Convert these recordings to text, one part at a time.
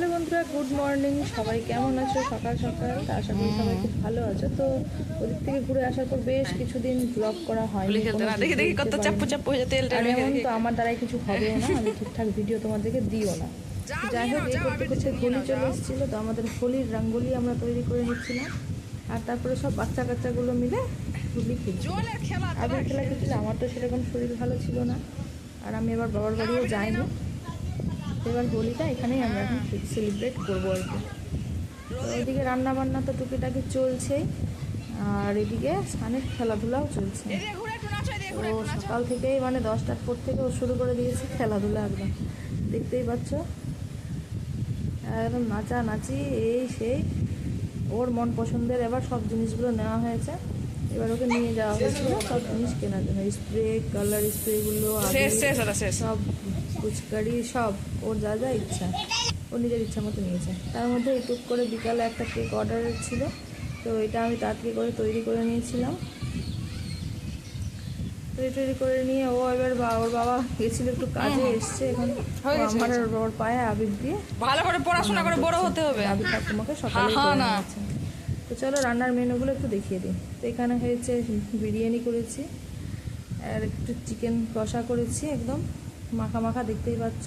Hello বন্ধুরা, good morning. সবাই কেমন আছো? সকাল সকাল আশা করি সবাই খুব ভালো আছো। তো ওদিক থেকে ঘুরে আসার পর বেশ কিছুদিন ব্লগ করা হয়নি। আর এমন তো আমার দ্বারাই কিছু হবেও না, আমি ঠিকঠাক ভিডিও তোমাদেরকে দিও না। যাই হোক, এই করতে করতে হোলি চলে এসেছিলো, তো আমাদের হোলির রঙ্গোলি আমরা তৈরি করে নিচ্ছিলাম। আর তারপরে সব বাচ্চা কাচ্চাগুলো মিলে হোলি খেলছিল, আবির খেলা খেলছিল। আমার তো সেরকম শরীর ভালো ছিল না, আর আমি এবার বাবার বাড়িও যাইনি। এবার হোলিটা এখানেই আমরা এখন সেলিব্রেট করবো আর কি। তো এদিকে রান্না বান্না তো টুকিটাকি চলছেই, আর এদিকে স্নানের খেলাধুলাও চলছে। তো সকাল থেকেই মানে 10টার পর থেকে ও শুরু করে দিয়েছে খেলাধুলা, একদম দেখতেই পাচ্ছ, একদম নাচানাচি এই সেই। ওর মন পছন্দের এবার সব জিনিসগুলো নেওয়া হয়েছে। এবার ওকে নিয়ে যাওয়া হয়েছিল সব জিনিস কেনার জন্য, স্প্রে, কালার স্প্রেগুলো, সব ফুচকারি, সব ওর যা যা ইচ্ছা ও নিজের ইচ্ছা মতো নিয়েছে। তার মধ্যে ইউটিউব করে বিকালে একটা কেক অর্ডারের ছিল, তো এটা আমি তাড়াতাড়ি করে তৈরি করে নিয়েছিলাম। তৈরি করে নিয়ে ও এবার ওর বাবা গেছিল একটু কাজে, এসছে এখন। আমার ওর বাবার পায়ে আবির দিয়ে ভালো করে পড়াশোনা করে বড় হতে হবে। আবির তোমাকে সকালে করে নিয়েছে। তো চলো রান্নার মেনুগুলো একটু দেখিয়ে দিই। তো এখানে হয়েছে বিরিয়ানি করেছি, আর একটু চিকেন কষা করেছি, একদম মাখা মাখা দেখতেই পাচ্ছ।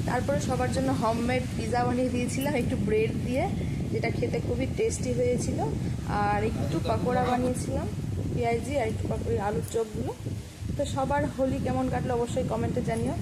তারপরে সবার জন্য হোমমেড পিৎজা বানিয়ে দিয়েছিলাম একটু ব্রেড দিয়ে, যেটা খেতে খুবই টেস্টি হয়েছিল। আর একটু পাকোড়া বানিয়েছিলাম পেঁয়াজি, আর একটু পাকোড়া, আলুর চপগুলো। তো সবার হোলি কেমন কাটলো অবশ্যই কমেন্টে জানিও।